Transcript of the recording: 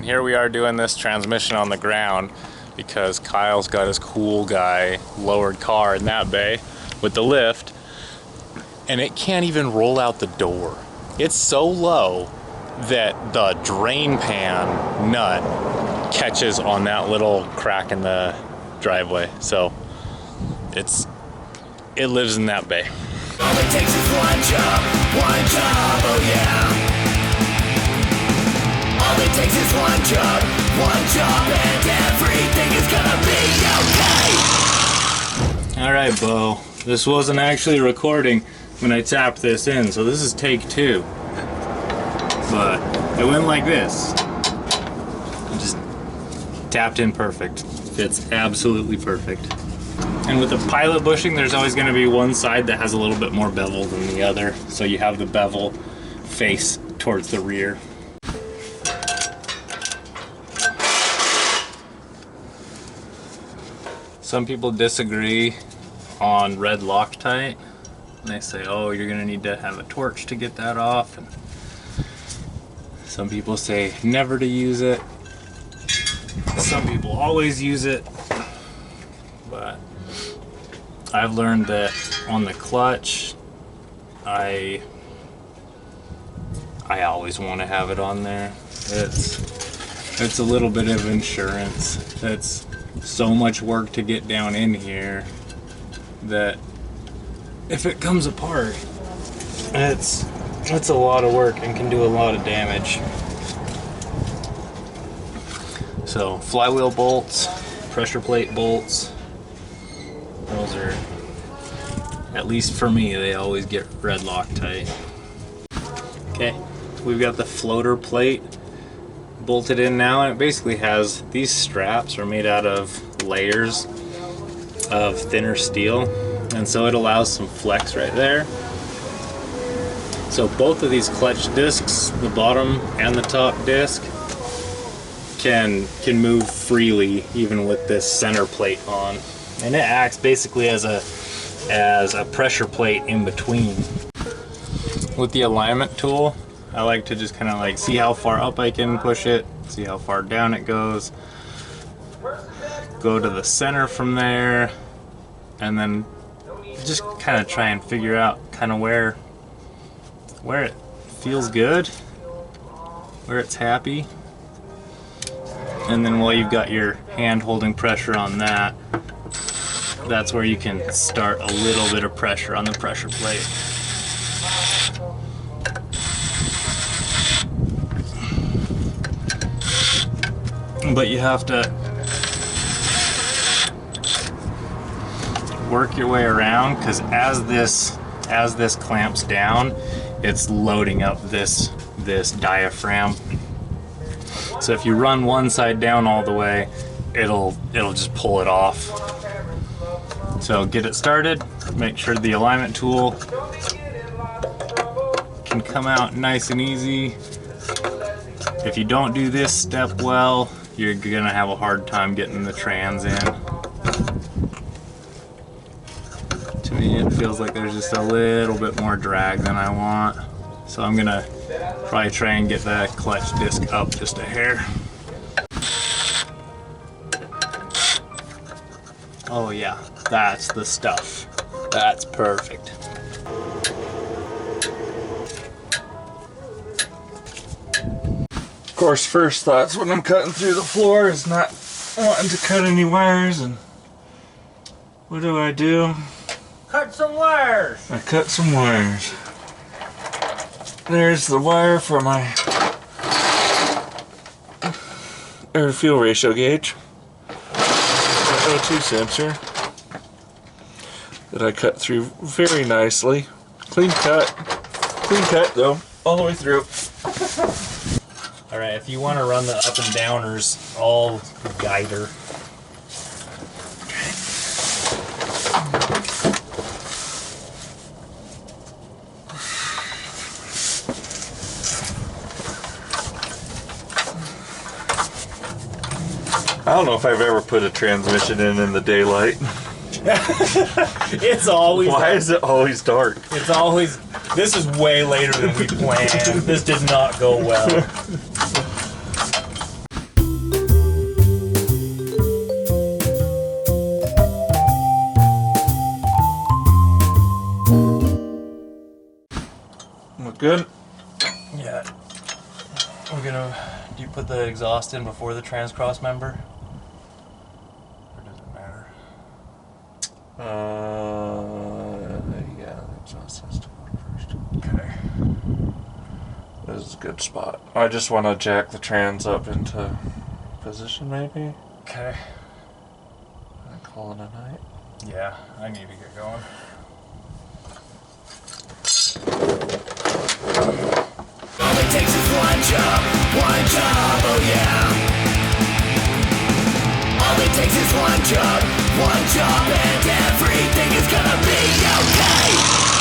And here we are doing this transmission on the ground because Kyle's got his cool guy lowered car in that bay with the lift, and it can't even roll out the door. It's so low that the drain pan nut catches on that little crack in the driveway. So it lives in that bay. All it takes is one job, oh yeah. All it takes is one job, and everything is gonna be okay. Alright, Bo, this wasn't actually recording when I tapped this in, so this is take 2. But it went like this. I just tapped in perfect. Fits absolutely perfect. And with the pilot bushing, there's always going to be one side that has a little bit more bevel than the other, so you have the bevel face towards the rear. Some people disagree on red Loctite. They say, oh, you're going to need to have a torch to get that off. And some people say never to use it. Some people always use it. But I've learned that on the clutch, I always want to have it on there. It's a little bit of insurance. It's so much work to get down in here that if it comes apart, it's a lot of work and can do a lot of damage. So flywheel bolts, pressure plate bolts, those are, at least for me, they always get red Loctite. Okay, we've got the floater plate bolted in now, and it basically has, these straps are made out of layers of thinner steel, and so it allows some flex right there. So both of these clutch discs, the bottom and the top disc, can move freely even with this center plate on, and it acts basically as a pressure plate in between. With the alignment tool, I like to just kind of like see how far up I can push it, see how far down it goes, go to the center from there, and then just kind of try and figure out kind of where it feels good, where it's happy. And then while you've got your hand holding pressure on that, that's where you can start a little bit of pressure on the pressure plate. But you have to work your way around, because as this clamps down, it's loading up this diaphragm. So if you run one side down all the way, it'll just pull it off. So get it started, make sure the alignment tool can come out nice and easy. If you don't do this step well, you're gonna have a hard time getting the trans in. To me, it feels like there's just a little bit more drag than I want. So I'm gonna probably try and get that clutch disc up just a hair. Oh yeah, that's the stuff. That's perfect. Of course, first thoughts when I'm cutting through the floor is not wanting to cut any wires, and what do? Cut some wires! I cut some wires. There's the wire for my air to fuel ratio gauge, my O2 sensor that I cut through very nicely. Clean cut though, all the way through. Alright, if you want to run the up and downers, all guider. I don't know if I've ever put a transmission in the daylight. It's always Why is it always dark? It's always... This is way later than we planned. This did not go well. Good. Yeah. Do you put the exhaust in before the cross member? Or does it matter? Yeah, the exhaust has to go first. Okay. This is a good spot. I just want to jack the trans up into position, maybe. Okay. And call it a night. Yeah, I need to get going. All it takes is one job, oh yeah. All it takes is one job, and everything is gonna be okay.